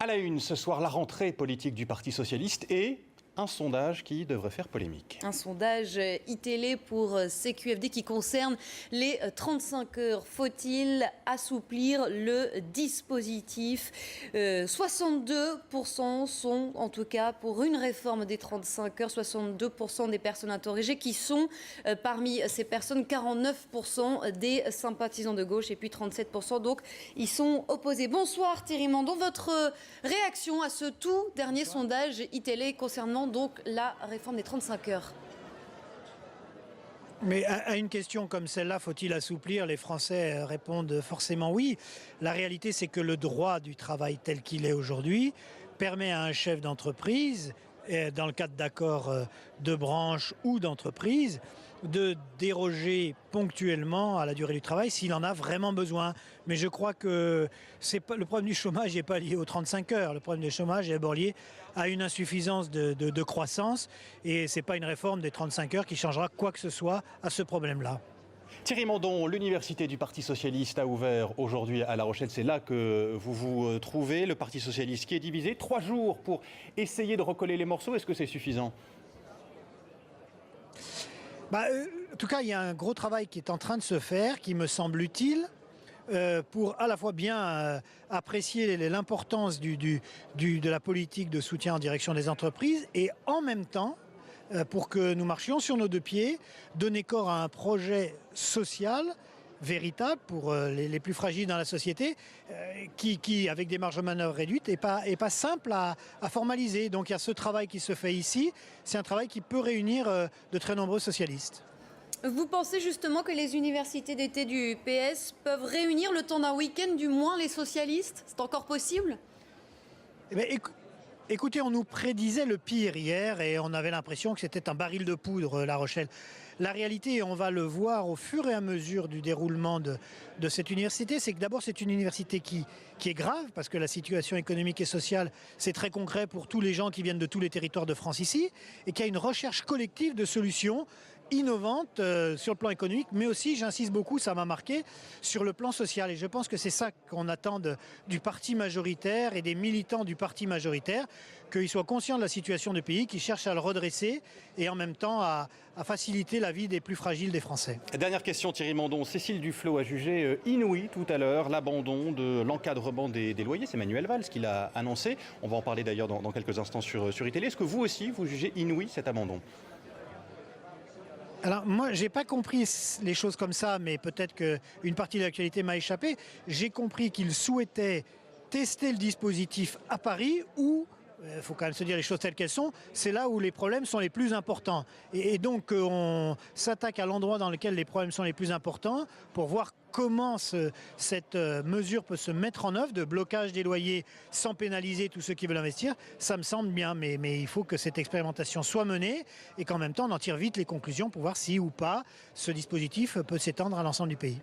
À la une, ce soir, la rentrée politique du Parti socialiste et un sondage qui devrait faire polémique. Un sondage iTélé pour CQFD qui concerne les 35 heures. Faut-il assouplir le dispositif 62% sont en tout cas pour une réforme des 35 heures. 62% des personnes interrogées qui sont parmi ces personnes 49% des sympathisants de gauche et puis 37% donc ils sont opposés. Bonsoir Thierry Mandon, votre réaction à ce tout dernier sondage iTélé concernant donc la réforme des 35 heures. Mais à une question comme celle-là, faut-il assouplir? Les Français répondent forcément oui. La réalité, c'est que le droit du travail tel qu'il est aujourd'hui permet à un chef d'entreprise, dans le cadre d'accords de branche ou d'entreprise, de déroger ponctuellement à la durée du travail s'il en a vraiment besoin. Mais je crois que le problème du chômage n'est pas lié aux 35 heures. Le problème du chômage est d'abord lié à une insuffisance de croissance. Et ce n'est pas une réforme des 35 heures qui changera quoi que ce soit à ce problème-là. Thierry Mandon, l'université du Parti socialiste a ouvert aujourd'hui à La Rochelle. C'est là que vous vous trouvez. Le Parti socialiste qui est divisé. 3 jours pour essayer de recoller les morceaux. Est-ce que c'est suffisant ? En tout cas, il y a un gros travail qui est en train de se faire, qui me semble utile, pour à la fois bien apprécier l'importance de la politique de soutien en direction des entreprises et en même temps, pour que nous marchions sur nos deux pieds, donner corps à un projet social véritable pour les plus fragiles dans la société, qui avec des marges de manœuvre réduites, n'est pas simple à formaliser. Donc il y a ce travail qui se fait ici, c'est un travail qui peut réunir de très nombreux socialistes. Vous pensez justement que les universités d'été du PS peuvent réunir le temps d'un week-end, du moins les socialistes? C'est encore possible? Écoutez, on nous prédisait le pire hier et on avait l'impression que c'était un baril de poudre, La Rochelle. La réalité, on va le voir au fur et à mesure du déroulement de cette université, c'est que d'abord c'est une université qui est grave parce que la situation économique et sociale, c'est très concret pour tous les gens qui viennent de tous les territoires de France ici et qu'il y a une recherche collective de solutions innovantes sur le plan économique, mais aussi, j'insiste beaucoup, ça m'a marqué, sur le plan social. Et je pense que c'est ça qu'on attend du parti majoritaire et des militants du parti majoritaire, qu'ils soient conscients de la situation du pays, qu'ils cherchent à le redresser et en même temps à faciliter la vie des plus fragiles des Français. Dernière question, Thierry Mandon. Cécile Duflot a jugé inouï tout à l'heure l'abandon de l'encadrement des loyers. C'est Manuel Valls qui l'a annoncé. On va en parler d'ailleurs dans quelques instants sur iTélé. Est-ce que vous aussi, vous jugez inouï cet abandon ? Alors moi, j'ai pas compris les choses comme ça, mais peut-être qu'une partie de l'actualité m'a échappé. J'ai compris qu'il souhaitait tester le dispositif à Paris où, il faut quand même se dire les choses telles qu'elles sont, c'est là où les problèmes sont les plus importants. Et donc on s'attaque à l'endroit dans lequel les problèmes sont les plus importants pour voir comment cette mesure peut se mettre en œuvre de blocage des loyers sans pénaliser tous ceux qui veulent investir. Ça me semble bien, mais il faut que cette expérimentation soit menée et qu'en même temps on en tire vite les conclusions pour voir si ou pas ce dispositif peut s'étendre à l'ensemble du pays.